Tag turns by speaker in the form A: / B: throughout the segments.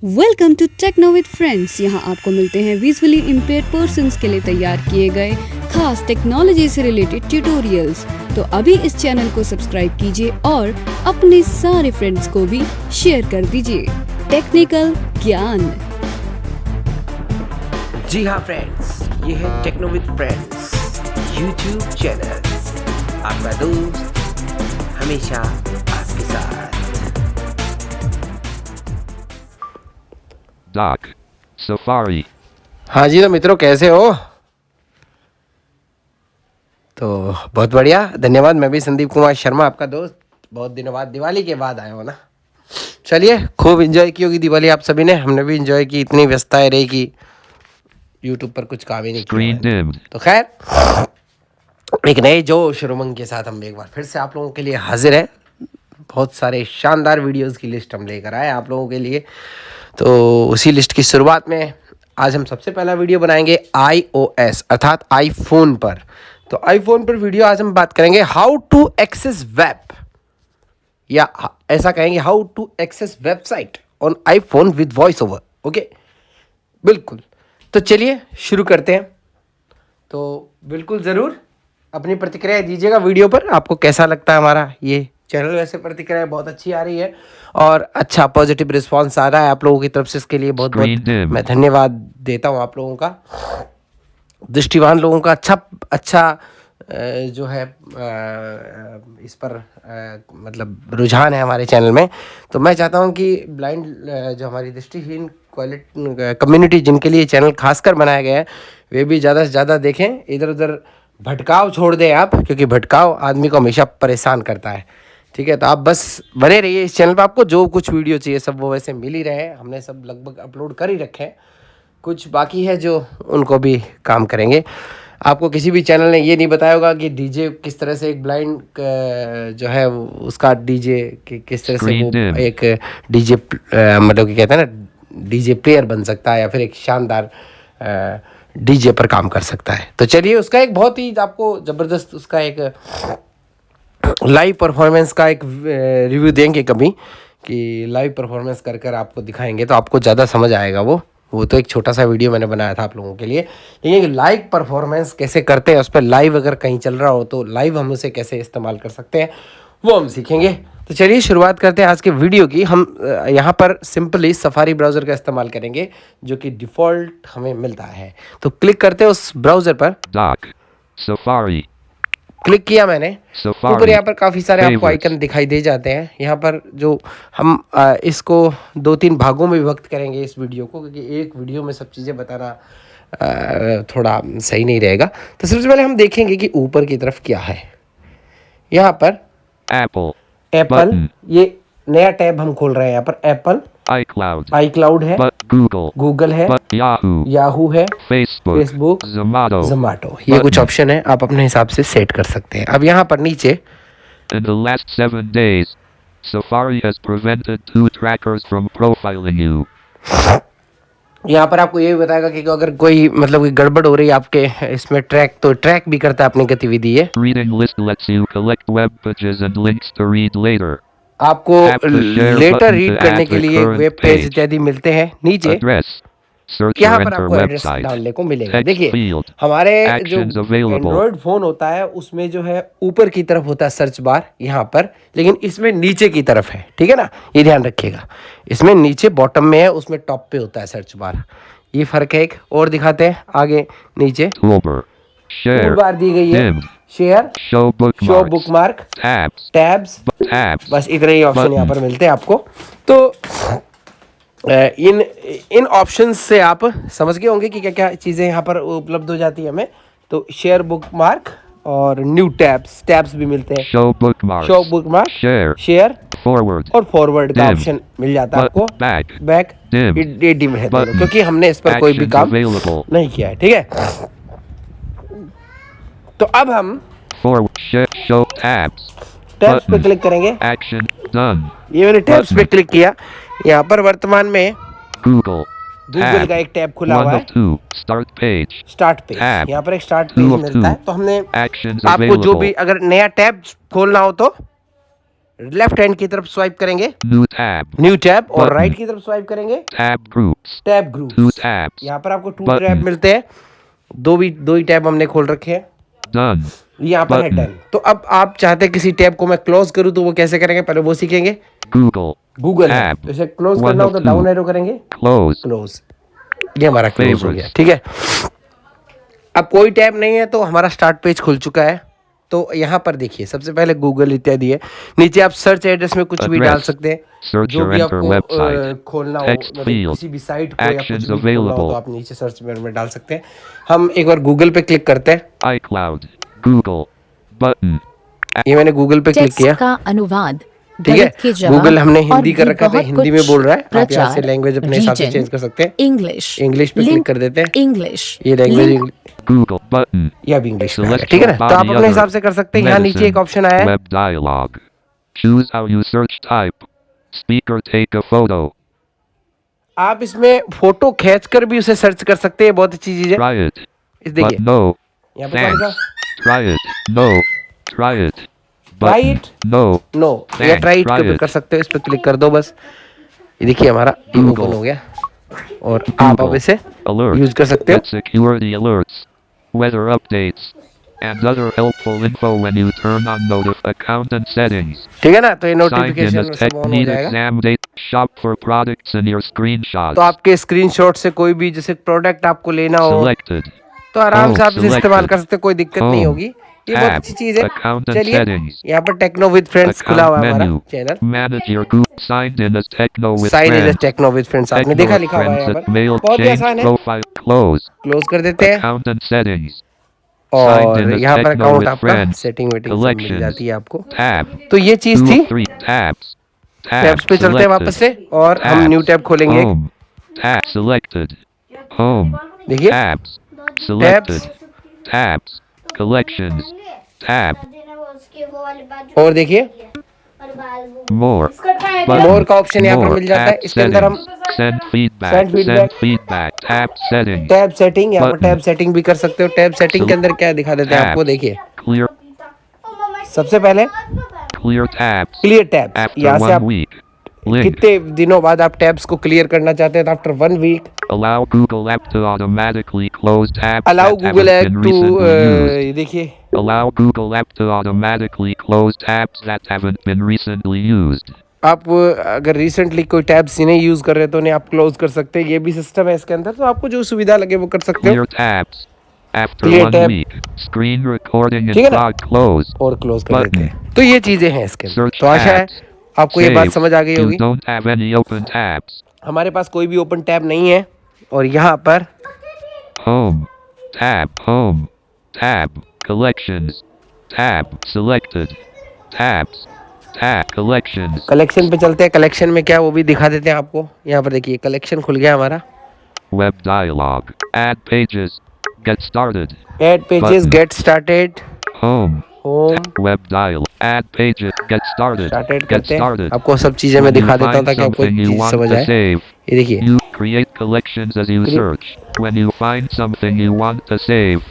A: Welcome to Techno with Friends. यहाँ आपको मिलते हैं विजुअली इम्पेयर्ड पर्सन्स के लिए तैयार किए गए खास टेक्नोलॉजी से रिलेटेड ट्यूटोरियल्स। तो अभी इस चैनल को सब्सक्राइब कीजिए और अपने सारे फ्रेंड्स को भी शेयर कर दीजिए टेक्निकल ज्ञान।
B: जी हाँ फ्रेंड्स, ये है Techno with Friends YouTube channel, आपका दोस्त हमेशा आपके साथ।
C: Doc. Safari.
B: हाँ जी, तो मित्रों कैसे हो? तो बहुत बढ़िया, धन्यवाद। मैं भी संदीप कुमार शर्मा, आपका दोस्त। बहुत दिनों बाद, दिवाली के बाद आया हो ना। चलिए, खूब एंजॉय की होगी दिवाली आप सभी ने। हमने भी एंजॉय की। इतनी व्यस्तताएं रही कि यूट्यूब पर कुछ काम ही नहीं किया। तो खैर, एक नए जोश और उमंग के साथ हम एक बार फिर से आप लोगों के लिए हाजिर हैं। बहुत सारे शानदार वीडियोस की लिस्ट हम लेकर आए आप लोगों के लिए। तो उसी लिस्ट की शुरुआत में आज हम सबसे पहला वीडियो बनाएंगे iOS अर्थात आईफोन पर। तो आईफोन पर वीडियो आज हम बात करेंगे हाउ टू एक्सेस वेब, या ऐसा कहेंगे how to access website on iPhone with VoiceOver. Okay, बिल्कुल। तो चलिए शुरू करते हैं। तो बिल्कुल ज़रूर अपनी प्रतिक्रिया दीजिएगा वीडियो पर। आपको कैसा लगता है हमारा ये चैनल? वैसे प्रतिक्रिया बहुत अच्छी आ रही है और अच्छा पॉजिटिव रिस्पांस आ रहा है आप लोगों की तरफ से। इसके लिए बहुत बहुत मैं धन्यवाद देता हूँ आप लोगों का, दृष्टिवान लोगों का। अच्छा जो है इस पर मतलब रुझान है हमारे चैनल में। तो मैं चाहता हूँ कि ब्लाइंड जो हमारी दृष्टिहीन कम्युनिटी जिनके लिए चैनल खासकर बनाया गया है, वे भी ज़्यादा से ज़्यादा देखें। इधर उधर भटकाव छोड़ दें आप, क्योंकि भटकाव आदमी को हमेशा परेशान करता है। ठीक है, तो आप बस बने रहिए इस चैनल पर। आपको जो कुछ वीडियो चाहिए सब वो वैसे मिल ही रहे हैं। हमने सब लगभग अपलोड कर ही रखे हैं, कुछ बाकी है जो उनको भी काम करेंगे। आपको किसी भी चैनल ने ये नहीं बताया होगा कि डीजे किस तरह से एक ब्लाइंड जो है उसका डीजे किस तरह से वो एक डीजे मतलब कि कहते हैं ना डीजे प्लेयर बन सकता है, या फिर एक शानदार डीजे पर काम कर सकता है। तो चलिए, उसका एक बहुत ही आपको ज़बरदस्त उसका एक लाइव परफॉर्मेंस का एक रिव्यू देंगे कभी, कि लाइव परफॉर्मेंस कर कर आपको दिखाएंगे तो आपको ज़्यादा समझ आएगा। वो तो एक छोटा सा वीडियो मैंने बनाया था आप लोगों के लिए, लेकिन लाइव परफॉर्मेंस कैसे करते हैं, उस पर लाइव अगर कहीं चल रहा हो तो लाइव हम उसे कैसे इस्तेमाल कर सकते हैं वो हम सीखेंगे। तो चलिए शुरुआत करते हैं आज के वीडियो की। हम यहाँ पर सिंपली सफारी ब्राउज़र का इस्तेमाल करेंगे जो कि डिफ़ॉल्ट हमें मिलता है। तो क्लिक करते हैं उस ब्राउज़र पर।
C: सफारी
B: क्लिक किया मैंने। ऊपर यहाँ पर काफ़ी सारे आपको आइकन दिखाई दे जाते हैं। यहाँ पर जो हम इसको 2-3 भागों में विभक्त करेंगे इस वीडियो को, क्योंकि एक वीडियो में सब चीज़ें बताना थोड़ा सही नहीं रहेगा। तो सबसे पहले हम देखेंगे कि ऊपर की तरफ क्या है। यहाँ पर एप्पल ये नया टैब हम खोल रहे हैं। यहाँ पर एप्पल, iCloud है, गूगल है, याहू है, फेसबुक, ज़ोमैटो। ये कुछ ऑप्शन है, आप अपने हिसाब से सेट कर सकते हैं। अब यहाँ पर नीचे
C: In the last 7 days, Safari has prevented 2 trackers from profiling you.
B: यहाँ पर आपको ये भी बताएगा कि अगर कोई मतलब कोई गड़बड़ हो रही है आपके इसमें तो ट्रैक भी करता है अपनी गतिविधि है।
C: Reading list lets you collect web pages and links to read later.
B: आपको लेटर रीड करने के लिए वेब पेज इत्यादि मिलते हैं। नीचे यहाँ पर आपको एड्रेस डालने को मिलेगा। देखिए, हमारे जो एंड्रॉयड फ़ोन होता है उसमें जो है ऊपर की तरफ होता है सर्च बार यहाँ पर, लेकिन इसमें नीचे की तरफ है। ठीक है ना, ये ध्यान रखिएगा। इसमें नीचे बॉटम में है, उसमें टॉप पे होता है सर्च बार। ये फ़र्क है एक। और दिखाते हैं आगे नीचे टूल बार दी गई है, शेयर, शो बुकमार्क, टैब्स, बस इतने ही ऑप्शन यहाँ पर मिलते हैं आपको। तो इन ऑप्शंस से आप समझ गए होंगे कि क्या क्या चीज़ें यहाँ पर उपलब्ध हो जाती है हमें। तो शेयर बुकमार्क और न्यू टैब्स भी मिलते हैं। शो बुकमार्क, शेयर और फॉरवर्ड का ऑप्शन मिल जाता है आपको। बैक ये डिम है दोनों, क्योंकि हमने इस पर कोई भी काम नहीं किया है। ठीक है, तो अब हम टैब्स पे क्लिक करेंगे। ये मैंने टैब्स पे क्लिक किया। यहाँ पर वर्तमान में गूगल का एक टैब खुला हुआ है, स्टार्ट पेज। यहाँ पर एक स्टार्ट पेज मिलता है। तो हमने आपको जो भी अगर नया टैब खोलना हो तो लेफ्ट हैंड की तरफ स्वाइप करेंगे
C: New tab.
B: न्यू टैब और
C: Button.
B: राइट की तरफ स्वाइप करेंगे
C: Tab groups.
B: Tab
C: 2
B: groups.
C: tabs.
B: यहाँ पर आपको 2
C: Button.
B: टैब मिलते हैं, दो ही टैब हमने खोल रखे हैं।
C: Done.
B: यहाँ पर है
C: Button.
B: डन। तो अब आप चाहते हैं किसी टैब को मैं क्लोज करूँ तो वो कैसे करेंगे, पहले वो सीखेंगे।
C: Google.
B: गूगल है,
C: Tab.
B: तो इसे क्लोज
C: 1
B: करना हो
C: of
B: तो
C: 2.
B: डाउन एरो करेंगे,
C: Close.
B: क्लोज। ये हमारा क्लोज हो गया,
C: Favorites.
B: ठीक है। अब कोई टैब नहीं है तो हमारा स्टार्ट पेज खुल चुका है। तो यहाँ पर देखिए सबसे पहले गूगल इत्यादि है, नीचे आप सर्च एड्रेस में कुछ भी डाल
C: Address.
B: सकते हैं,
C: Search
B: जो
C: or
B: भी
C: enter
B: आपको
C: website.
B: खोलना हो,
C: Text
B: मतलब
C: field.
B: किसी भी साइट को या कुछ
C: Actions
B: भी खोलना हो तो
C: available.
B: आप नीचे सर्च बार में डाल सकते हैं। हम एक बार गूगल पे क्लिक करते हैं।
C: iCloud. Google. Button.
B: ये मैंने गूगल पे क्लिक
D: टेक्स्ट
B: किया,
D: का अनुवाद,
B: ठीक
D: गलत के
B: है।
D: जवाब
B: गूगल हमने
D: और
B: हिंदी कर
D: भी
B: रखा था,
D: बहुत
B: हिंदी में
D: कुछ।
B: बोल रहा है, आप यहाँ से
D: प्रचार,
B: लैंग्वेज अपने हिसाब से
D: region,
B: चेंज कर सकते हैं।
D: इंग्लिश,
B: इंग्लिश पे क्लिक कर देते हैं,
D: इंग्लिश,
B: ये लैंग्वेज
D: लिंक
C: Google. Button.
B: ये अब इंग्लिश में आ गया,
C: Select
B: ठीक है
C: your
B: ना। तो आप
C: body
B: अपने हिसाब
C: other.
B: से कर सकते हैं। यहाँ नीचे एक
C: Medicine.
B: ऑप्शन आया है,
C: Web dialog. Choose how you search type. Speaker take a photo.
B: आप इसमें फोटो खींच कर भी उसे सर्च कर सकते हैं, बहुत अच्छी चीज है।
C: Try it.
B: इस देखिए
C: But no.
B: यहाँ पर क्या लिखा,
C: Thanks. Try it. No. Try it.
B: Try
C: Button.
B: it.
C: No.
B: No या
C: Thanks,
B: try
C: try
B: it
C: it.
B: कर सकते हो, इस पर क्लिक कर दो बस। ये देखिए हमारा
C: Google.
B: ओपन हो गया और आप अब
C: Google.
B: इसे
C: Alert.
B: यूज कर सकते हो।
C: Get security alerts. Weather updates. And other helpful info when you turn on account and settings.
B: ठीक है ना, तो ये
C: Sign in
B: नोटिफिकेशन
C: as
B: सब ऑन हो
C: need
B: जाएगा।
C: exam date. Shop for products in your
B: तो
C: screenshots.
B: आपके स्क्रीनशॉट से कोई भी जैसे प्रोडक्ट आपको लेना हो
C: Selected.
B: तो आराम से आप इसे इस्तेमाल
C: selected.
B: कर सकते हैं, कोई दिक्कत नहीं
C: Home.
B: होगी। ये बहुत
C: Tab.
B: अच्छी चीज है।
C: Account and
B: चलिए
C: settings.
B: यहाँ पर टेक्नो विद फ्रेंड्स खुला हुआ
C: Account
B: है हमारा
C: menu.
B: Channel.
C: Manage your group. Signed in as Techno with
B: sign is
C: friends.
B: Techno with Friends, आपने
C: Techno
B: देखा
C: with
B: लिखा हुआ है
C: friends
B: यहाँ
C: at
B: पर,
C: mail.
B: बहुत ही
C: Change
B: आसान है।
C: profile. Close.
B: क्लोज कर देते हैं
C: Account and settings. Signed
B: और
C: in as
B: यहाँ पर
C: Techno
B: अकाउंट
C: with
B: आपका
C: friends.
B: सेटिंग वेटिंग सब मिल
C: Collections.
B: जाती है आपको।
C: Tab.
B: तो ये चीज
C: 2
B: थी।
C: of 3 tabs.
B: टैब्स पे चलते हैं वापस से और हम न्यू टैब खोलेंगे।
C: Home. Tab selected. Home.
B: देखिए
C: Tabs. Selected. Tabs. Collections. Tab.
B: और देखिए
C: More.
B: मोर का ऑप्शन यहाँ पर
C: More.
B: मिल जाता है,
C: Tab
B: इसके अंदर हम
C: settings. Send feedback.
B: Send feedback.
C: Send feedback. Tab settings.
B: Tab setting, यहाँ पर
C: Button.
B: टैब सेटिंग भी कर सकते हो। टैब सेटिंग के अंदर क्या दिखा देते हैं आपको, देखिए
C: Clear.
B: सबसे पहले
C: Clear tabs.
B: Clear tabs,
C: After
B: यहाँ से
C: 1
B: आप
C: week. Link.
B: कितने दिनों बाद आप टैब्स को क्लियर करना चाहते हैं, तो after 1 week
C: Allow Google app to automatically close tabs
B: allow
C: that
B: Google
C: haven't
B: app
C: been
B: to,
C: recently used.
B: ये देखिए
C: Allow Google app to automatically close tabs that haven't been recently used.
B: आप अगर recently कोई tabs नहीं use कर रहे तो उन्हें आप क्लोज कर सकते हैं, ये भी सिस्टम है इसके अंदर। तो आपको जो सुविधा लगे वो कर सकते हो।
C: Clear tabs. After
B: Clear
C: 1
B: tab.
C: week. Screen recording
B: ठीक है
C: and
B: ना?
C: log close.
B: और क्लोज कर
C: Button.
B: देते हैं। तो ये चीजें हैं इसके अंदर।
C: Search
B: तो आशा है
C: tabs.
B: आपको ये बात
C: Save.
B: समझ आ गई
C: You
B: होगी।
C: don't have any open tabs.
B: हमारे पास कोई भी ओपन टैब नहीं है और यहाँ पर
C: Home. Tab. Home. Tab. Collections. Tab. Selected. Tabs. Tab. Collections.
B: Collection पे चलते हैं। कलेक्शन में क्या वो भी दिखा देते हैं आपको। यहाँ पर देखिए कलेक्शन खुल गया हमारा।
C: Web dialog. Add pages. Get started.
B: Add pages,
C: Button.
B: Get started,
C: Home.
B: Home
C: Web dialog. Add pages. Get started.
B: Started
C: Get
B: करते हैं।
C: started.
B: आपको सब चीजें मैं
C: When you
B: दिखा देता हूँ
C: find
B: ताकि आपको
C: something you
B: चीज
C: want
B: समझ
C: to
B: आए।
C: save,
B: ये देखिए
C: you create collections as you search. When you find something you want to save,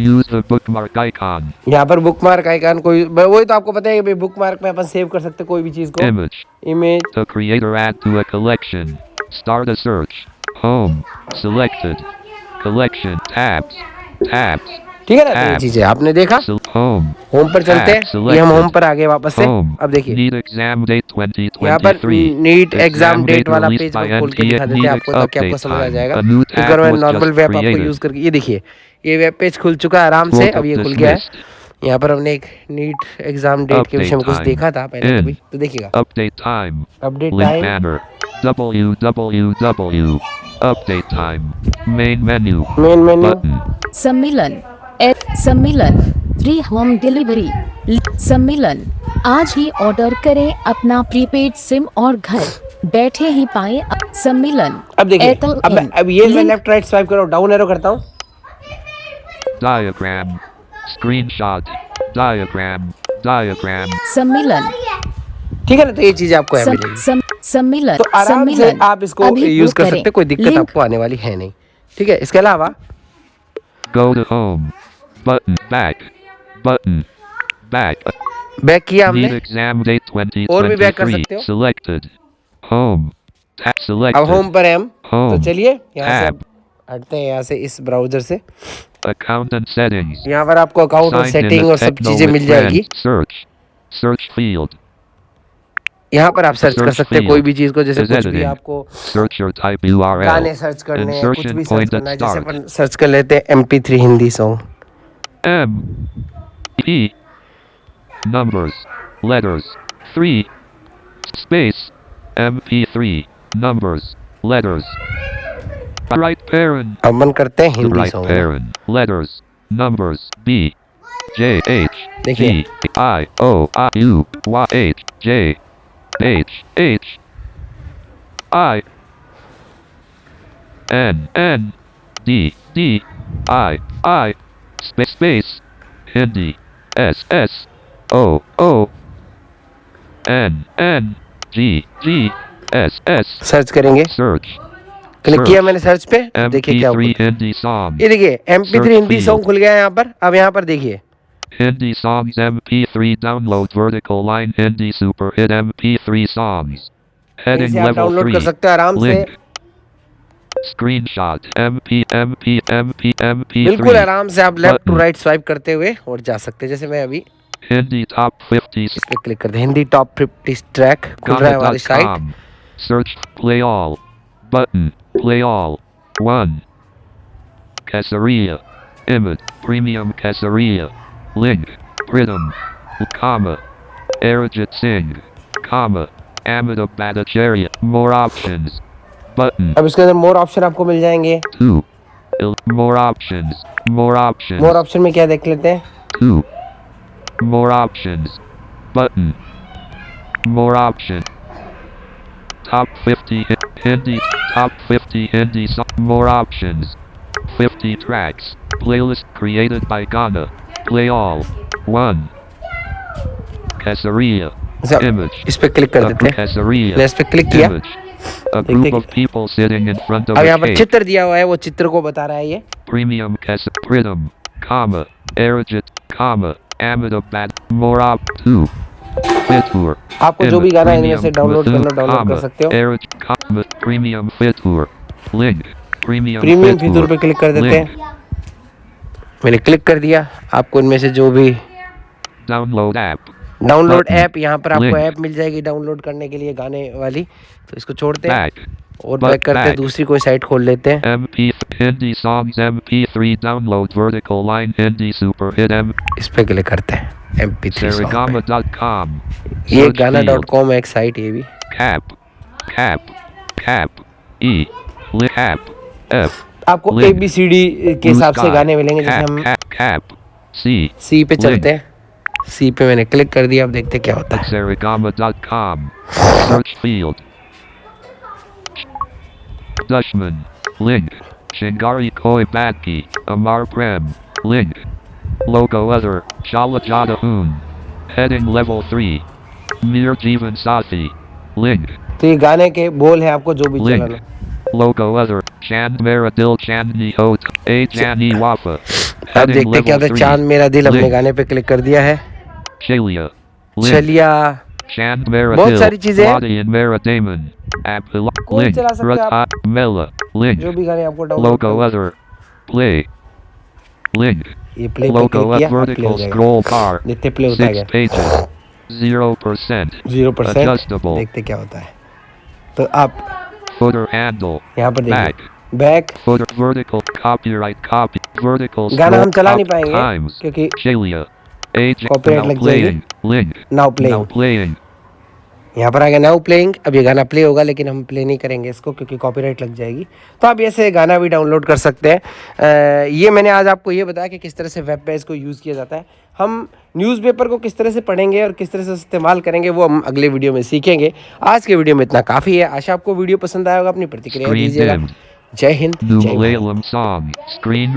C: use the bookmark icon.
B: यहाँ पर बुकमार्क आइकन, कोई वही तो आपको पता है कि बुकमार्क में अपन सेव कर सकते हैं कोई भी चीज को।
C: Image.
B: Image,
C: To create or add to a collection. Start a search. Home. Selected. Collection. Tabs. Tabs.
B: ठीक है ना। तो ये
C: Tab.
B: चीजें आपने देखा।
C: Home.
B: होम पर चलते हैं,
C: Tab.
B: ये हम होम
C: Selected.
B: पर आ गए वापस से।
C: Home.
B: अब देखिए
C: Need exam date
B: यहाँ पर
C: 2023.
B: नीट एग्जाम डेट
C: date
B: वाला
C: released
B: पेज
C: by
B: पर खोल के
C: NTA
B: दिखा देते हैं
C: need
B: आपको ताकि आपको
C: update
B: समझ आ
C: time.
B: जाएगा।
C: A new
B: एक
C: tab
B: बार मैं
C: was
B: नॉर्मल
C: just
B: वेब आपको
C: created.
B: यूज करके, ये देखिए ये वेब पेज खुल चुका है आराम से।
C: Quote
B: अब ये
C: of
B: खुल गया है।
C: dismissed.
B: यहाँ पर हमने एक नीट एग्जाम डेट के विषय में
C: Update
B: कुछ
C: time.
B: देखा था पहले
C: In.
B: कभी, तो देखिएगा
C: Update time.
B: Update
C: Link
B: time,
C: banner. www. Update time. Main menu.
B: Main menu,
C: Button.
D: सम्मेलन, सम्मेलन, फ्री होम डिलीवरी, सम्मेलन, आज ही ऑर्डर करें अपना प्रीपेड सिम और घर बैठे ही पाए सम्मेलन।
B: अब देखिए
D: एयरटेल
B: अब ये मैं
D: लिंक-
B: लेफ्ट राइट स्वाइप करो, डाउन एरो करता हूँ।
C: Diagram. Screenshot. Diagram. Diagram.
D: सम्मेलन,
B: ठीक है ना। तो ये चीज आपको यहाँ मिलेगी।
D: सम्मेलन,
B: तो आराम से
D: सम्मेलन,
B: आप इसको
D: अभी
B: यूज
D: बुक
B: कर
D: करें।
B: सकते हैं, कोई दिक्कत
D: लिंक-
B: आपको आने वाली है नहीं। ठीक है, इसके अलावा
C: Go to home. Button. Back. Button. Back.
B: Back किया हमने,
C: Need exam date
B: और भी बैक कर
C: 2023.
B: सकते हो।
C: Selected. Home. Tab
B: अब
C: selected.
B: होम पर है हम, तो
C: Home.
B: चलिए यहाँ से
C: Tab.
B: अब हटते हैं यहाँ से इस ब्राउजर से।
C: Account and settings.
B: यहाँ पर आपको अकाउंट और
C: Signed in
B: सेटिंग
C: as
B: और सब
C: Techno
B: चीजें
C: with
B: मिल जाएगी।
C: friends. Search. Search field.
B: यहाँ पर आप सर्च कर
C: Search
B: सकते हैं
C: field
B: कोई भी चीज को, जैसे
C: is
B: कुछ भी
C: editing.
B: आपको
C: Search or type URL.
B: गाने सर्च करने हैं, कुछ
C: Insertion
B: भी सर्च
C: point
B: करना
C: at
B: है, जैसे
C: start.
B: अपन सर्च कर लेते हैं MP3 Hindi song.
C: M. P. Numbers. Letters. 3. Space. MP3. Numbers. Letters. Right parent.
B: अब मन करते हैं
C: The
B: Hindi
C: right
B: song.
C: parent. Letters. Numbers. B. J. H.
B: देखिए।
C: G. I. O. I. U. Y. H. J. H. H. I. N. N. D. D. I. I. Space. Hindi. S. S. O. O. N. N. G. G. S. S.
B: Search करेंगे,
C: Search.
B: Click किया
C: Search.
B: मैंने search पे। अब देखिए क्या
C: MP3
B: होगा,
C: Hindi songs.
B: ये देखिए MP3
C: Search
B: Hindi
C: field.
B: Song खुल गया है यहाँ पर। अब यहाँ पर देखिए
C: Hindi songs MP3 download vertical line Hindi super hit MP3 songs. Heading
B: इसे आप
C: level
B: डाउनलोड कर
C: 3.
B: सकते हो आराम से,
C: Link. Screenshot. MP.
B: बिल्कुल आराम से आप left to
C: Button.
B: Right swipe करते हुए और जा सकते हैं। जैसे मैं अभी
C: Hindi top 50.
B: इस पे क्लिक करते हैं, हिंदी टॉप 50 ट्रैक खुल रहा है हमारी site.
C: Ghana.com. Search play all. Button. Play all. 1. Caesarea. Image. Premium Caesarea. Link. Pritam. Comma. Arijit Singh. Comma. Amitabh Bhattacharya. More options. Button.
B: अब इसके अंदर मोर ऑप्शन आपको मिल जाएंगे।
C: 2. More options. More options.
B: मोर ऑप्शन में क्या देख लेते हैं,
C: 2. More options. Button. More option. Top 50 Hindi. Top 50 Hindi song. More options. 50 tracks. Playlist created by Ghana. Play all. 1. Caesarea.
B: अच्छा,
C: Image.
B: इस पे क्लिक कर
C: A
B: देते हैं।
C: Caesarea.
B: मैंने इस पे क्लिक किया,
C: Image. A group of people sitting in front of
B: अब
C: a
B: यहाँ पर
C: cake.
B: चित्र दिया हुआ है, वो चित्र को बता रहा है ये।
C: Premium Pritam, comma, Arijit, comma, Amitabh Bhatt, more op 2. Fitur.
B: आपको जो भी गाना इनमें से डाउनलोड करना
C: Mithun,
B: डाउनलोड कर
C: comma,
B: सकते हो।
C: Arijit, comma, Premium Fitur. Link. Premium
B: premium feature पे
C: Fitur.
B: क्लिक कर देते
C: Link.
B: हैं। मैंने क्लिक कर दिया। आपको इनमें से जो भी
C: Download app.
B: Download
C: Button.
B: App, यहाँ पर आपको
C: Link.
B: ऐप मिल जाएगी डाउनलोड करने के लिए गाने वाली, तो इसको छोड़ते हैं
C: Back.
B: और बैक करते हैं,
C: back.
B: दूसरी कोई साइट खोल लेते हैं।
C: MP Hindi songs MP3 download vertical line Hindi super hit M.
B: इस पे क्लिक करते हैं MP3 सॉन्ग पे।
C: Sarigama.com.
B: ये
C: Search
B: गाना
C: field.
B: .com है एक साइट, ये भी।
C: Cap. E. Cap. F.
B: आपको
C: Link.
B: ABCD के हिसाब से गाने मिलेंगे। जैसे हम
C: Cap. C.
B: सी पे चलते हैं, सी पे मैंने क्लिक कर दिया। अब देखते हैं क्या होता है।
C: Sarigama.com. Search field. Dushman. Link. Shingari Koi Batki. Amar Prem. Link. Logo Other. Shala Jada Un. Heading Level 3. Mir Jeevan Sathi. Link.
B: तो ये गाने के बोल है, आपको जो भी
C: Link.
B: चलाना।
C: Logo Other. Chand Mera Dil Chandni Hot. A Jani Wafa.
B: अब
C: Heading
B: देखते हैं क्या
C: Level
B: होता है।
C: 3.
B: चांद मेरा दिल, हमने
C: Link.
B: गाने पे क्लिक कर दिया है।
C: Chalia. Link.
B: चलिया,
C: Chand Mera
B: बहुत
C: Dil.
B: सारी चीजें हैं।
C: Wadi and Mera Damon. Abdullah.
B: कोई
C: Link.
B: चला सकते हैं आप।
C: Rata Mela. Link.
B: जो भी गाने आपको download
C: Logo Other. Play. Link.
B: ये प्ले पे
C: Logo
B: क्लिक
C: up
B: किया, अब प्ले
C: vertical
B: हो जाएगा।
C: scroll bar.
B: देखते प्ले होता
C: 6
B: है,
C: pages. 0%.
B: 0%।
C: Adjustable.
B: देखते क्या होता है। तो आप
C: Footer handle.
B: यहाँ पर देखिए
C: Back.
B: Back.
C: Footer vertical copyright copy. Vertical
B: गाना हम
C: scroll
B: चला नहीं
C: up
B: पाएंगे
C: times.
B: क्योंकि
C: Chalia. Age
B: Copyright
C: now
B: लग जाएगी।
C: playing. Link.
B: Now play,
C: Now playing.
B: यहाँ पर आ गया नाउ प्लेइंग। अब ये गाना प्ले होगा, लेकिन हम प्ले नहीं करेंगे इसको क्योंकि कॉपीराइट लग जाएगी। तो आप ऐसे गाना भी डाउनलोड कर सकते हैं। ये मैंने आज आपको ये बताया कि किस तरह से वेब पेज को यूज़ किया जाता है। हम न्यूज़पेपर को किस तरह से पढ़ेंगे और किस तरह से इस्तेमाल करेंगे, वो हम अगले वीडियो में सीखेंगे। आज के वीडियो में इतना काफ़ी है। आशा आपको वीडियो पसंद आया होगा। अपनी प्रतिक्रिया
C: Screen
B: दीजिएगा।
C: dimmed.
B: जय हिंद,
C: New
B: जय भारत।
C: Malayalam song. Screen